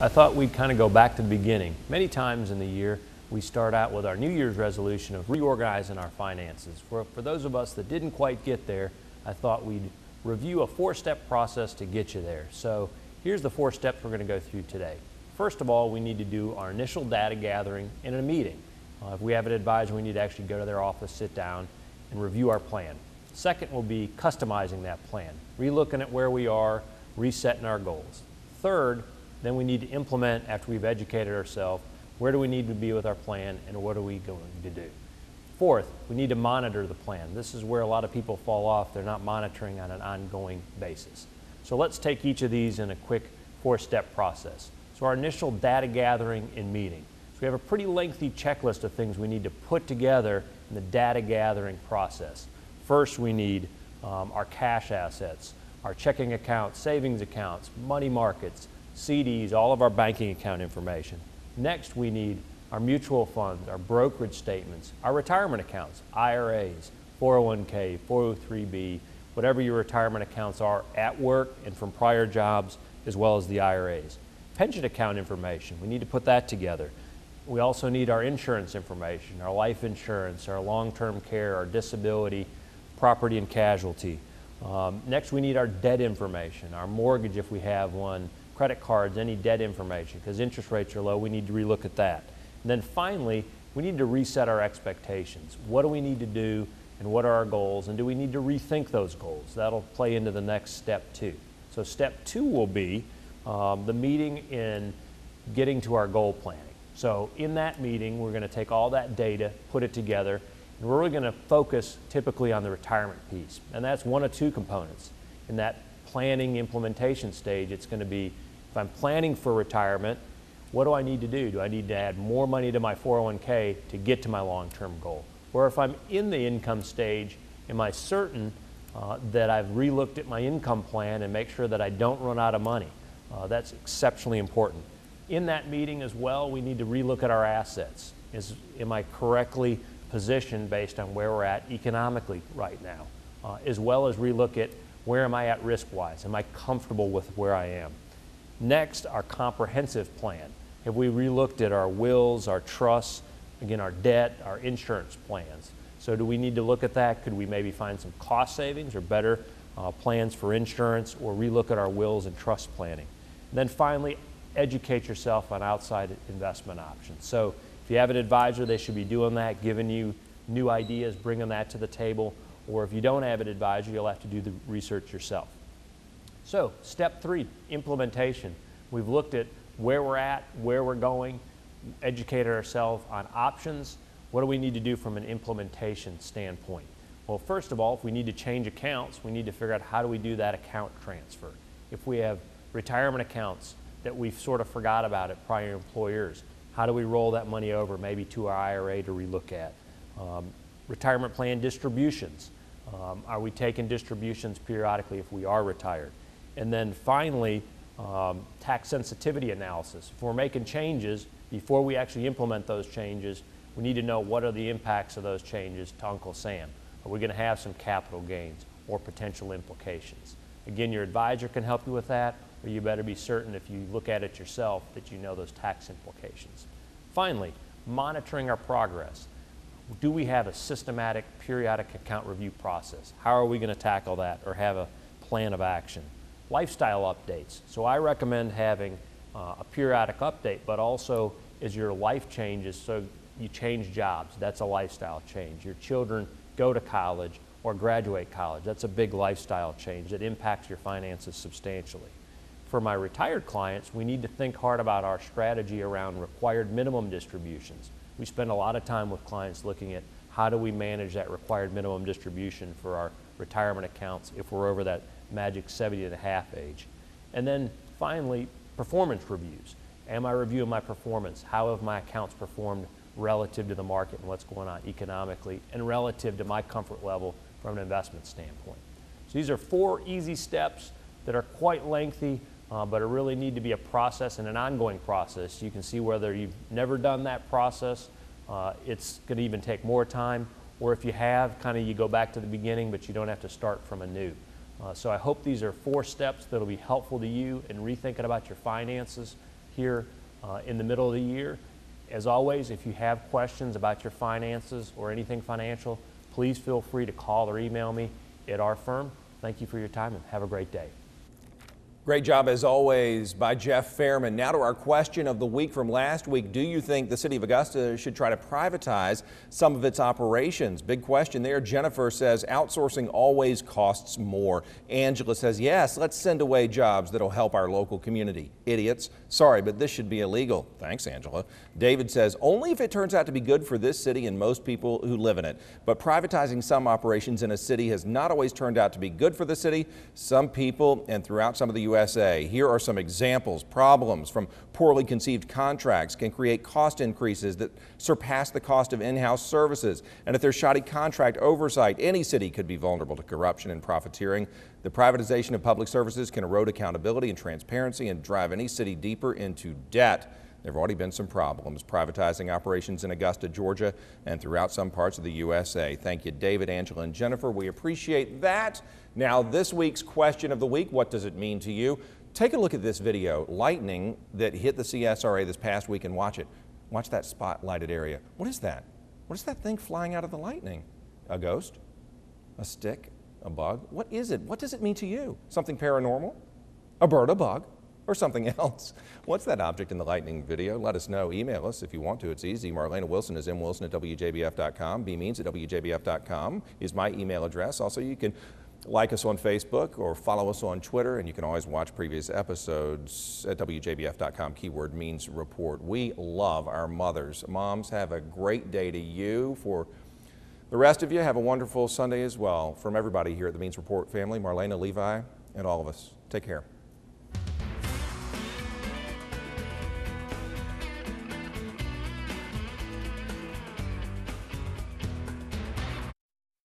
I thought we'd kind of go back to the beginning. Many times in the year, we start out with our New Year's resolution of reorganizing our finances. For those of us that didn't quite get there, I thought we'd review a four-step process to get you there. So here's the 4 steps we're going to go through today. First of all, we need to do our initial data gathering in a meeting. If we have an advisor, we need to actually go to their office, sit down, and review our plan. Second will be customizing that plan, relooking at where we are, resetting our goals. Third, then we need to implement, after we've educated ourselves, where do we need to be with our plan and what are we going to do. Fourth, we need to monitor the plan. This is where a lot of people fall off. They're not monitoring on an ongoing basis. So let's take each of these in a quick 4-step process. So our initial data gathering and meeting. So we have a pretty lengthy checklist of things we need to put together in the data gathering process. First, we need our cash assets, our checking accounts, savings accounts, money markets, CDs, all of our banking account information. Next, we need our mutual funds, our brokerage statements, our retirement accounts, IRAs, 401k, 403b, whatever your retirement accounts are at work and from prior jobs, as well as the IRAs. Pension account information, we need to put that together. We also need our insurance information, our life insurance, our long-term care, our disability, property and casualty. Next, we need our debt information, our mortgage if we have one, credit cards, any debt information, because interest rates are low, we need to relook at that. And then finally, we need to reset our expectations. What do we need to do and what are our goals, and do we need to rethink those goals? That'll play into the next step 2. So step 2 will be the meeting in getting to our goal planning. So in that meeting, we're going to take all that data, put it together, and we're really going to focus typically on the retirement piece. And that's one of 2 components. In that planning implementation stage, it's going to be, if I'm planning for retirement, what do I need to do? Do I need to add more money to my 401k to get to my long-term goal? Or if I'm in the income stage, am I certain that I've relooked at my income plan and make sure that I don't run out of money? That's exceptionally important. In that meeting as well, we need to relook at our assets. Am I correctly positioned based on where we're at economically right now? As well as relook at where am I at risk-wise? Am I comfortable with where I am? Next, our comprehensive plan. Have we relooked at our wills, our trusts, again, our debt, our insurance plans? So do we need to look at that? Could we maybe find some cost savings or better plans for insurance, or relook at our wills and trust planning? And then finally, educate yourself on outside investment options. So if you have an advisor, they should be doing that, giving you new ideas, bringing that to the table. Or if you don't have an advisor, you'll have to do the research yourself. So step 3, implementation. We've looked at where we're at, where we're going, educated ourselves on options. What do we need to do from an implementation standpoint? Well, first of all, if we need to change accounts, we need to figure out how do we do that account transfer. If we have retirement accounts that we've sort of forgot about at prior employers, how do we roll that money over maybe to our IRA to relook at? Retirement plan distributions. Are we taking distributions periodically if we are retired? And then finally, tax sensitivity analysis. If we're making changes, before we actually implement those changes, we need to know what are the impacts of those changes to Uncle Sam. Are we going to have some capital gains or potential implications? Again, your advisor can help you with that, or you better be certain if you look at it yourself that you know those tax implications. Finally, monitoring our progress. Do we have a systematic periodic account review process? How are we going to tackle that or have a plan of action? Lifestyle updates. So I recommend having a periodic update, but also as your life changes, so you change jobs, that's a lifestyle change. Your children go to college or graduate college, that's a big lifestyle change that impacts your finances substantially. For my retired clients, we need to think hard about our strategy around required minimum distributions. We spend a lot of time with clients looking at how do we manage that required minimum distribution for our retirement accounts if we're over that magic 70.5 age. And then finally, performance reviews. Am I reviewing my performance? How have my accounts performed relative to the market and what's going on economically and relative to my comfort level from an investment standpoint? So these are 4 easy steps that are quite lengthy, but it really need to be a process and an ongoing process. You can see whether you've never done that process, it's going to even take more time, or if you have, kind of you go back to the beginning, but you don't have to start from anew. So I hope these are 4 steps that will be helpful to you in rethinking about your finances here in the middle of the year. As always, if you have questions about your finances or anything financial, please feel free to call or email me at our firm. Thank you for your time and have a great day. Great job as always by Jeff Fehrman. Now to our question of the week from last week. Do you think the city of Augusta should try to privatize some of its operations? Big question there. Jennifer says outsourcing always costs more. Angela says yes, let's send away jobs that'll help our local community. Idiots. Sorry, but this should be illegal. Thanks, Angela. David says only if it turns out to be good for this city and most people who live in it. But privatizing some operations in a city has not always turned out to be good for the city, some people, and throughout some of the USA. Here are some examples. Problems from poorly conceived contracts can create cost increases that surpass the cost of in-house services. And if there's shoddy contract oversight, any city could be vulnerable to corruption and profiteering. The privatization of public services can erode accountability and transparency and drive any city deeper into debt. There have already been some problems privatizing operations in Augusta, Georgia, and throughout some parts of the USA. Thank you, David, Angela, and Jennifer. We appreciate that. Now, this week's question of the week, what does it mean to you? Take a look at this video, lightning that hit the CSRA this past week, and watch it. Watch that spotlighted area. What is that? What is that thing flying out of the lightning? A ghost? A stick? A bug? What is it? What does it mean to you? Something paranormal? A bird, a bug? Or something else? What's that object in the lightning video? Let us know. Email us if you want to. It's easy. Marlena Wilson is mwilson@wjbf.com. bmeans@wjbf.com is my email address. Also, you can like us on Facebook or follow us on Twitter, and you can always watch previous episodes at WJBF.com, keyword means report. We love our mothers. Moms, have a great day to you. For the rest of you, have a wonderful Sunday as well. From everybody here at the Means Report family, Marlena, Levi, and all of us, take care.